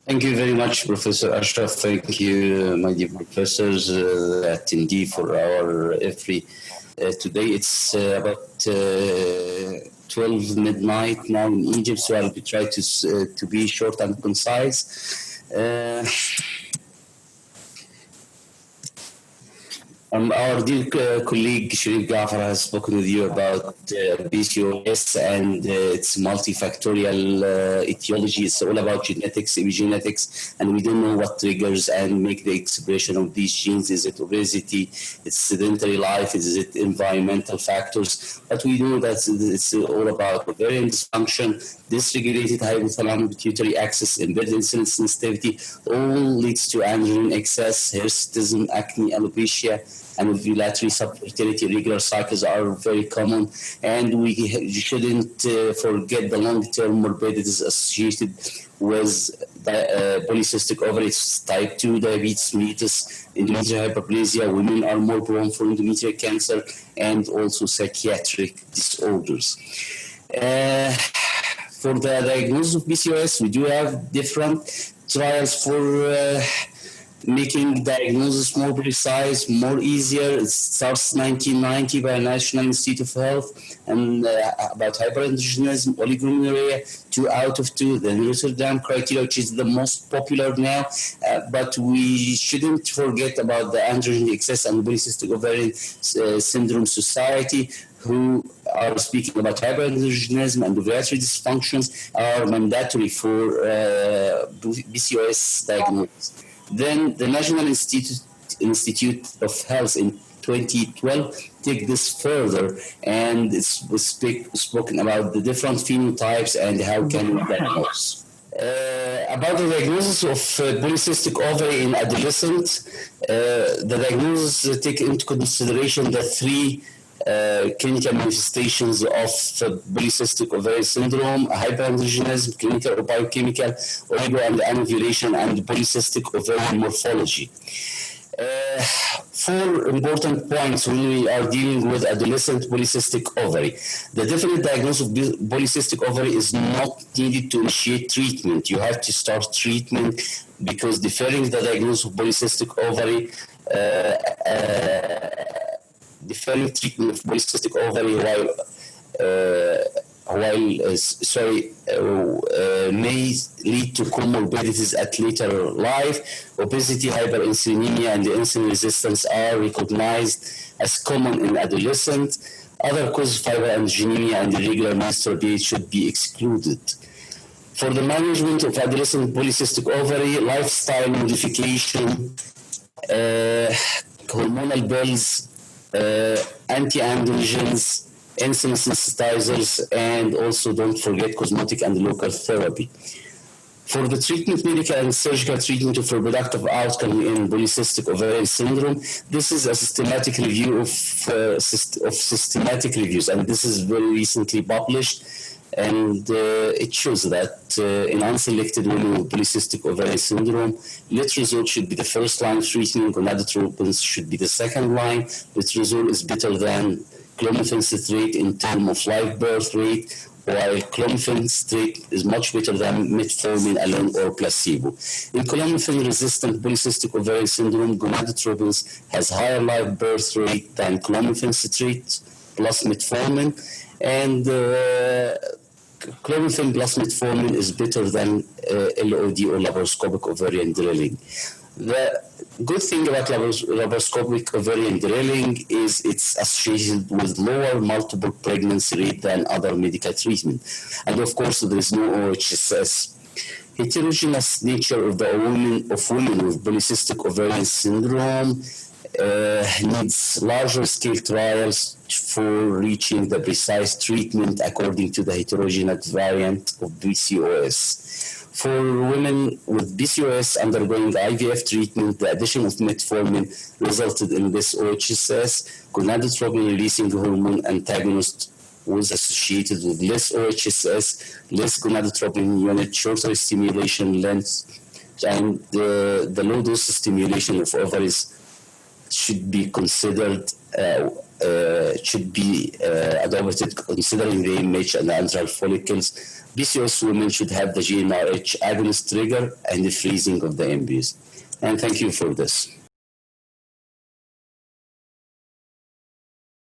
Thank you very much, Professor Ashraf. Thank you, my dear professors, attendee for our every today. It's about 12 midnight now in Egypt, so I'll be trying to be short and concise. Our dear colleague Sharif Gafar has spoken with you about PCOS and its multifactorial etiology. It's all about genetics, epigenetics, and we don't know what triggers and make the expression of these genes. Is it obesity? It's sedentary life? Is it environmental factors? But we know that it's all about ovarian dysfunction, dysregulated hypothalamic pituitary axis, embedded insulin sensitivity, all leads to androgen excess, hirsutism, acne, alopecia, and ovulatory subfertility. Irregular cycles are very common, and we shouldn't forget the long-term morbidities associated with polycystic ovaries, type 2 diabetes mellitus, endometrial hyperplasia. Women are more prone for endometrial cancer and also psychiatric disorders. For the diagnosis of PCOS, we do have different trials for making diagnosis more precise, more easier. It starts 1990 by National Institute of Health and about hyperandrogenism, oligomenorrhea, 2 out of 2, the Rotterdam criteria, which is the most popular now. But we shouldn't forget about the androgen excess and polycystic ovarian syndrome society, who are speaking about hyperandrogenism and ovulatory dysfunctions are mandatory for PCOS diagnosis. Then the National Institute of Health in 2012 take this further, and it's spoken about the different phenotypes and how can we diagnose. About the diagnosis of polycystic ovary in adolescents, the diagnosis take into consideration the 3 clinical manifestations of polycystic ovarian syndrome: hyperandrogenism, clinical or biochemical, oligo and anovulation, and polycystic ovarian morphology. 4 important points when we are dealing with adolescent polycystic ovary. The definite diagnosis of polycystic ovary is not needed to initiate treatment. You have to start treatment because deferring the diagnosis of polycystic ovary deferring treatment of polycystic ovary may lead to comorbidities at later life. Obesity, hyperinsulinemia, and insulin resistance are recognized as common in adolescents. Other causes of hyperandrogenemia and irregular menstrual periods should be excluded. For the management of adolescent polycystic ovary, lifestyle modification, hormonal pills, anti-androgens, insulin sensitizers, and also don't forget cosmetic and local therapy. For the treatment, medical and surgical treatment of reproductive outcome in polycystic ovarian syndrome, this is a systematic review of systematic reviews, and this is very recently published, and it shows that in unselected women with polycystic ovarian syndrome, letrozole should be the first line treatment, gonadotropins should be the second line. Letrozole is better than clomiphene citrate in terms of live birth rate, while clomiphene citrate is much better than metformin alone or placebo. In clomiphene-resistant polycystic ovarian syndrome, gonadotropins has higher live birth rate than clomiphene citrate plus metformin, and clomiphene plus metformin is better than LOD or laparoscopic ovarian drilling. The good thing about laparoscopic ovarian drilling is it's associated with lower multiple pregnancy rate than other medical treatment. And of course, there is no OHSS. Heterogeneous nature of the women with polycystic ovarian syndrome needs larger scale trials for reaching the precise treatment according to the heterogeneous variant of PCOS. For women with PCOS undergoing IVF treatment, the addition of metformin resulted in this OHSS. Gonadotropin-releasing hormone antagonist was associated with less OHSS, less gonadotropin unit, shorter stimulation length, and the low-dose stimulation of ovaries should be considered should be adopted considering the image and the antral follicles. PCOS women should have the GnRH agonist trigger and the freezing of the embryos. And thank you for this.